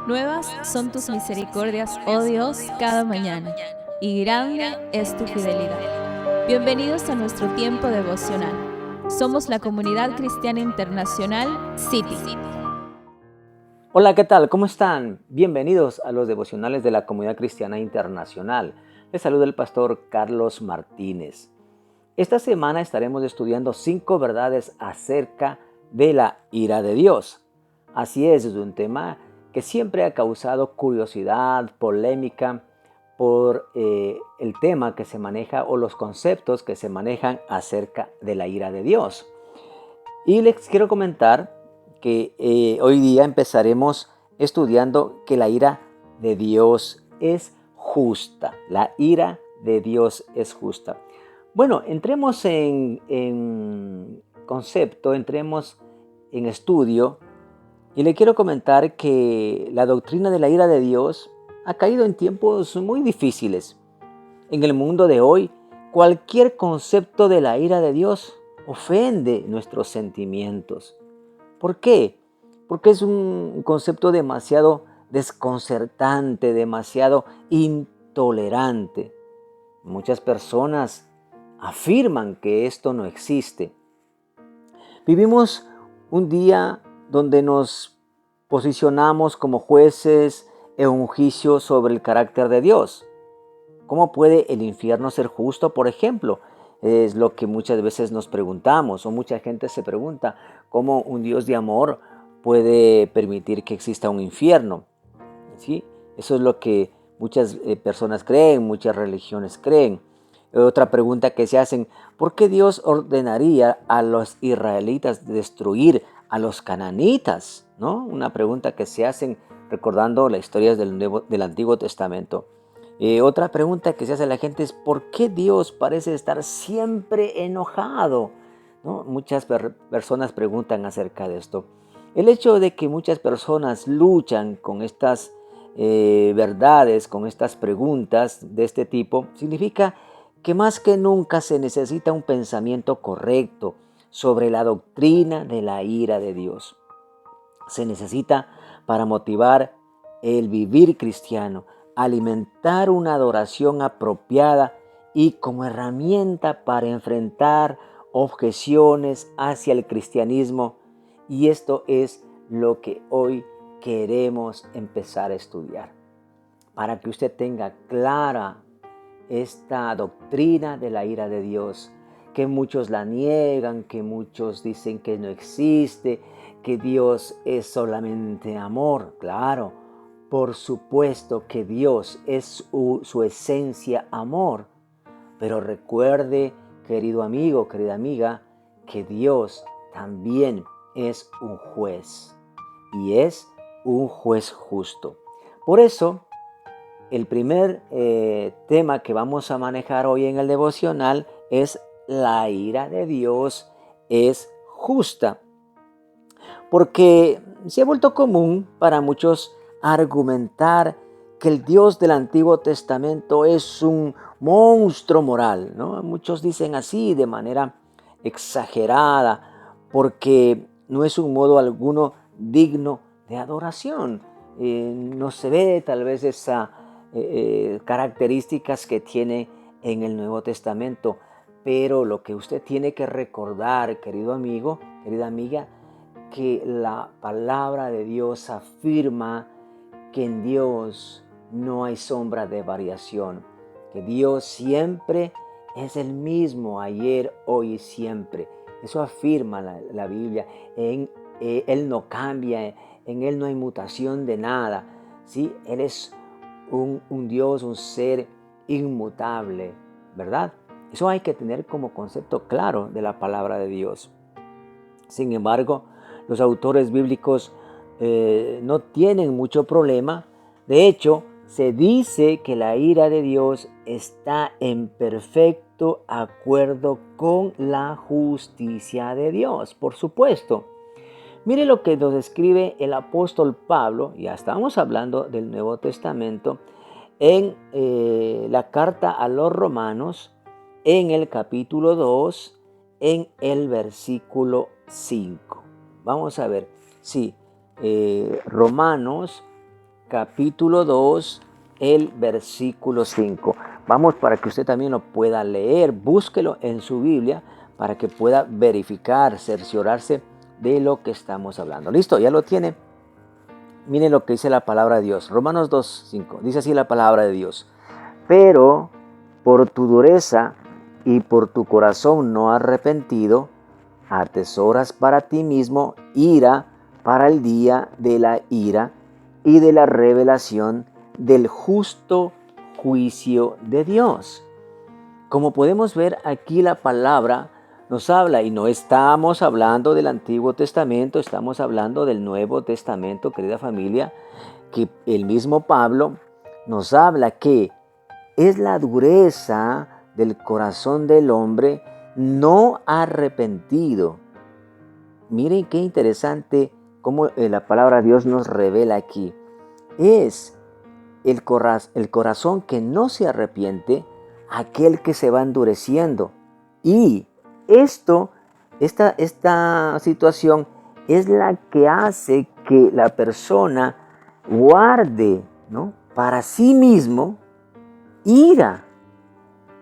Nuevas son tus misericordias, oh Dios, cada mañana, y grande es tu fidelidad. Bienvenidos a nuestro tiempo devocional. Somos la Comunidad Cristiana Internacional City. Hola, ¿qué tal? ¿Cómo están? Bienvenidos a los devocionales de la Comunidad Cristiana Internacional. Les saluda el pastor Carlos Martínez. Esta semana estaremos estudiando 5 verdades acerca de la ira de Dios. Así es un tema que siempre ha causado curiosidad, polémica por el tema que se maneja o los conceptos que se manejan acerca de la ira de Dios. Y les quiero comentar que hoy día empezaremos estudiando que la ira de Dios es justa. La ira de Dios es justa. Bueno, entremos en concepto, entremos en estudio y le quiero comentar que la doctrina de la ira de Dios ha caído en tiempos muy difíciles. En el mundo de hoy, cualquier concepto de la ira de Dios ofende nuestros sentimientos. ¿Por qué? Porque es un concepto demasiado desconcertante, demasiado intolerante. Muchas personas afirman que esto no existe. Vivimos un día donde nos posicionamos como jueces en un juicio sobre el carácter de Dios. ¿Cómo puede el infierno ser justo, por ejemplo? Es lo que muchas veces nos preguntamos, o mucha gente se pregunta, ¿cómo un Dios de amor puede permitir que exista un infierno? ¿Sí? Eso es lo que muchas personas creen, muchas religiones creen. Otra pregunta que se hacen, ¿por qué Dios ordenaría a los israelitas destruir a los cananitas? ¿No? Una pregunta que se hacen recordando las historias del Antiguo Testamento. Otra pregunta que se hace la gente es ¿por qué Dios parece estar siempre enojado? ¿No? Muchas personas preguntan acerca de esto. El hecho de que muchas personas luchan con estas verdades, con estas preguntas de este tipo, significa que más que nunca se necesita un pensamiento correcto sobre la doctrina de la ira de Dios. Se necesita para motivar el vivir cristiano, alimentar una adoración apropiada y como herramienta para enfrentar objeciones hacia el cristianismo. Y esto es lo que hoy queremos empezar a estudiar. Para que usted tenga clara esta doctrina de la ira de Dios, que muchos la niegan, que muchos dicen que no existe, que Dios es solamente amor. Claro, por supuesto que Dios es su esencia amor, pero recuerde, querido amigo, querida amiga, que Dios también es un juez y es un juez justo. Por eso, el primer tema que vamos a manejar hoy en el devocional es la ira de Dios es justa. Porque se ha vuelto común para muchos argumentar que el Dios del Antiguo Testamento es un monstruo moral, ¿no? Muchos dicen así de manera exagerada porque no es un modo alguno digno de adoración. No se ve tal vez esas características que tiene en el Nuevo Testamento, pero lo que usted tiene que recordar, querido amigo, querida amiga, que la palabra de Dios afirma que en Dios no hay sombra de variación, que Dios siempre es el mismo ayer, hoy y siempre. Eso afirma la Biblia. Él no cambia, en Él no hay mutación de nada. ¿Sí? Él es un Dios, un ser inmutable, ¿verdad? Eso hay que tener como concepto claro de la palabra de Dios. Sin embargo, los autores bíblicos no tienen mucho problema. De hecho, se dice que la ira de Dios está en perfecto acuerdo con la justicia de Dios, por supuesto. Mire lo que nos escribe el apóstol Pablo, ya estamos hablando del Nuevo Testamento, en la carta a los Romanos, en el capítulo 2, en el versículo 5. Vamos a ver, sí, Romanos capítulo 2, el versículo 5. Vamos para que usted también lo pueda leer, búsquelo en su Biblia para que pueda verificar, cerciorarse de lo que estamos hablando. ¿Listo? ¿Ya lo tiene? Miren lo que dice la palabra de Dios. Romanos 2, 5. Dice así la palabra de Dios. Pero por tu dureza y por tu corazón no arrepentido, atesoras para ti mismo ira para el día de la ira y de la revelación del justo juicio de Dios. Como podemos ver aquí, la palabra nos habla, y no estamos hablando del Antiguo Testamento, estamos hablando del Nuevo Testamento, querida familia, que el mismo Pablo nos habla que es la dureza del corazón del hombre no arrepentido. Miren qué interesante cómo la palabra de Dios nos revela aquí. Es el corazón que no se arrepiente, aquel que se va endureciendo. Y esta situación es la que hace que la persona guarde, ¿no?, para sí mismo ira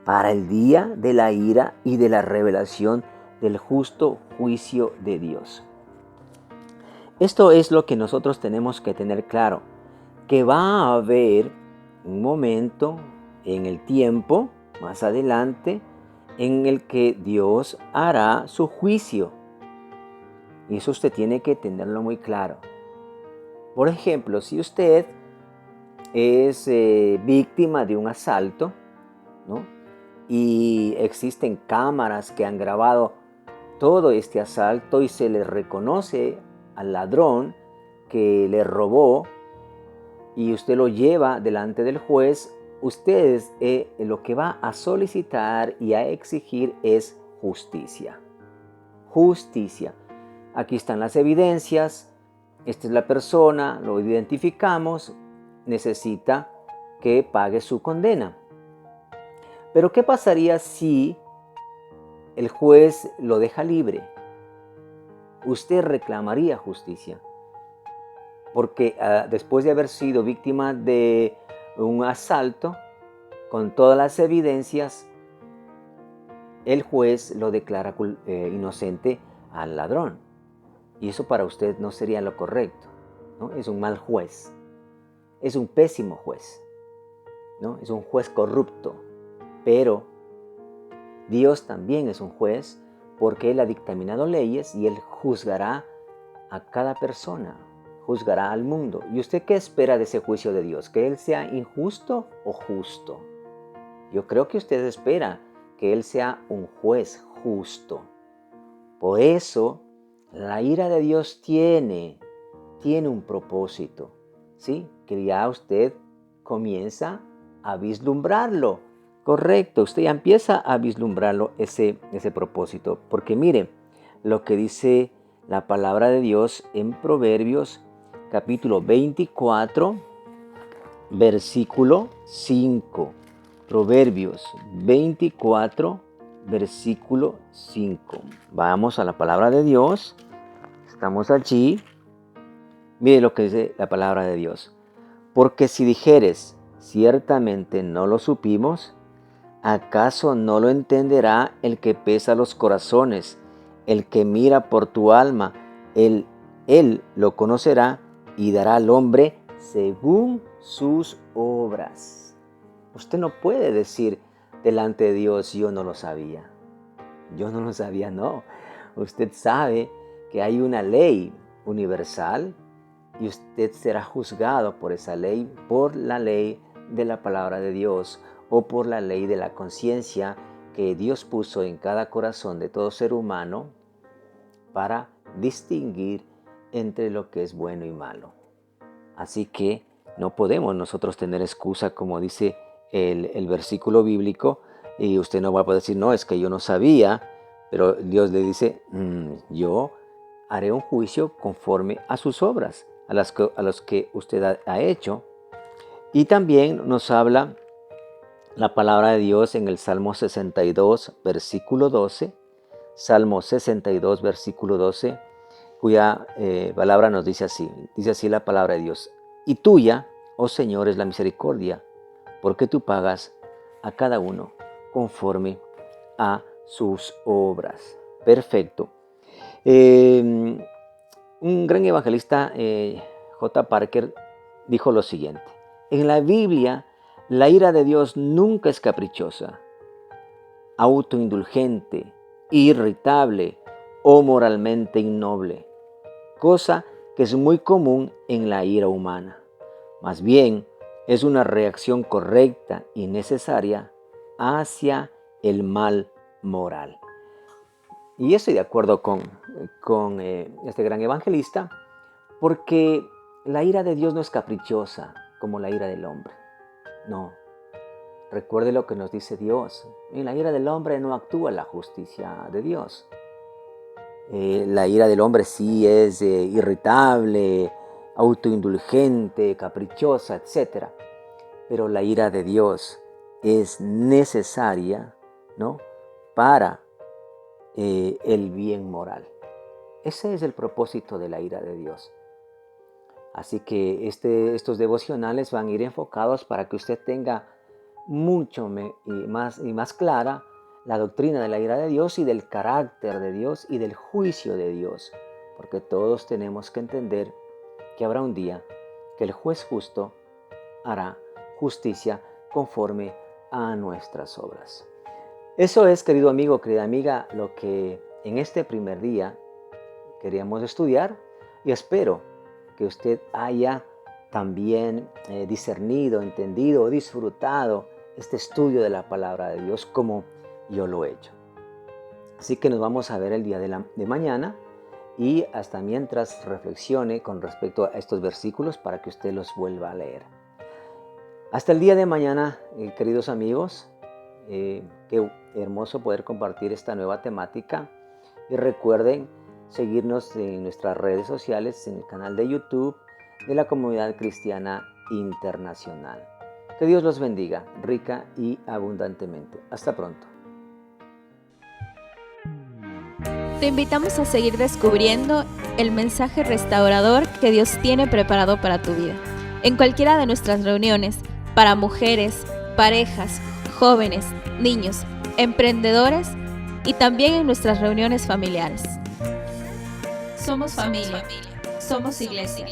para el día de la ira y de la revelación del justo juicio de Dios. Esto es lo que nosotros tenemos que tener claro, que va a haber un momento en el tiempo, más adelante, en el que Dios hará su juicio. Y eso usted tiene que tenerlo muy claro. Por ejemplo, si usted es víctima de un asalto, ¿no?, y existen cámaras que han grabado todo este asalto y se le reconoce al ladrón que le robó y usted lo lleva delante del juez, usted lo que va a solicitar y a exigir es justicia. Justicia. Aquí están las evidencias, esta es la persona, lo identificamos, necesita que pague su condena. Pero ¿qué pasaría si el juez lo deja libre? Usted reclamaría justicia, porque después de haber sido víctima de un asalto, con todas las evidencias, el juez lo declara inocente al ladrón. Y eso para usted no sería lo correcto, ¿no? Es un mal juez, es un pésimo juez, ¿no? Es un juez corrupto. Pero Dios también es un juez, porque Él ha dictaminado leyes y Él juzgará a cada persona, juzgará al mundo. ¿Y usted qué espera de ese juicio de Dios? ¿Que Él sea injusto o justo? Yo creo que usted espera que Él sea un juez justo. Por eso, la ira de Dios tiene un propósito, ¿sí? Que ya usted comienza a vislumbrarlo. Correcto, usted ya empieza a vislumbrarlo ese propósito. Porque mire lo que dice la palabra de Dios en Proverbios capítulo 24, versículo 5. Proverbios 24, versículo 5. Vamos a la palabra de Dios. Estamos allí. Mire lo que dice la palabra de Dios. Porque si dijeres, ciertamente no lo supimos, ¿acaso no lo entenderá el que pesa los corazones, el que mira por tu alma? Él lo conocerá y dará al hombre según sus obras. Usted no puede decir delante de Dios, yo no lo sabía. Yo no lo sabía, no. Usted sabe que hay una ley universal y usted será juzgado por esa ley, por la ley de la palabra de Dios, o por la ley de la conciencia que Dios puso en cada corazón de todo ser humano para distinguir entre lo que es bueno y malo. Así que no podemos nosotros tener excusa, como dice el versículo bíblico, y usted no va a poder decir, no, es que yo no sabía, pero Dios le dice, yo haré un juicio conforme a sus obras, a las que usted ha hecho. Y también nos habla la palabra de Dios en el Salmo 62, versículo 12. Salmo 62, versículo 12, cuya palabra nos dice así. Dice así la palabra de Dios. Y tuya oh Señor, es la misericordia, porque tú pagas a cada uno conforme a sus obras. Perfecto. Un gran evangelista, J. Parker, dijo lo siguiente: en la Biblia, la ira de Dios nunca es caprichosa, autoindulgente, irritable o moralmente innoble, cosa que es muy común en la ira humana. Más bien, es una reacción correcta y necesaria hacia el mal moral. Y estoy de acuerdo con este gran evangelista, porque la ira de Dios no es caprichosa como la ira del hombre. No. Recuerde lo que nos dice Dios. En la ira del hombre no actúa la justicia de Dios. La ira del hombre sí es irritable, autoindulgente, caprichosa, etc. Pero la ira de Dios es necesaria, ¿no?, para el bien moral. Ese es el propósito de la ira de Dios. Así que estos devocionales van a ir enfocados para que usted tenga mucho más clara la doctrina de la ira de Dios y del carácter de Dios y del juicio de Dios. Porque todos tenemos que entender que habrá un día que el juez justo hará justicia conforme a nuestras obras. Eso es, querido amigo, querida amiga, lo que en este primer día queríamos estudiar, y espero que usted haya también discernido, entendido, disfrutado este estudio de la palabra de Dios como yo lo he hecho. Así que nos vamos a ver el día de mañana, y hasta mientras reflexione con respecto a estos versículos para que usted los vuelva a leer. Hasta el día de mañana, queridos amigos. Qué hermoso poder compartir esta nueva temática, y recuerden seguirnos en nuestras redes sociales, en el canal de YouTube de la Comunidad Cristiana Internacional. Que Dios los bendiga rica y abundantemente. Hasta pronto. Te invitamos a seguir descubriendo el mensaje restaurador que Dios tiene preparado para tu vida. En cualquiera de nuestras reuniones, para mujeres, parejas, jóvenes, niños, emprendedores y también en nuestras reuniones familiares. Somos familia, somos iglesia.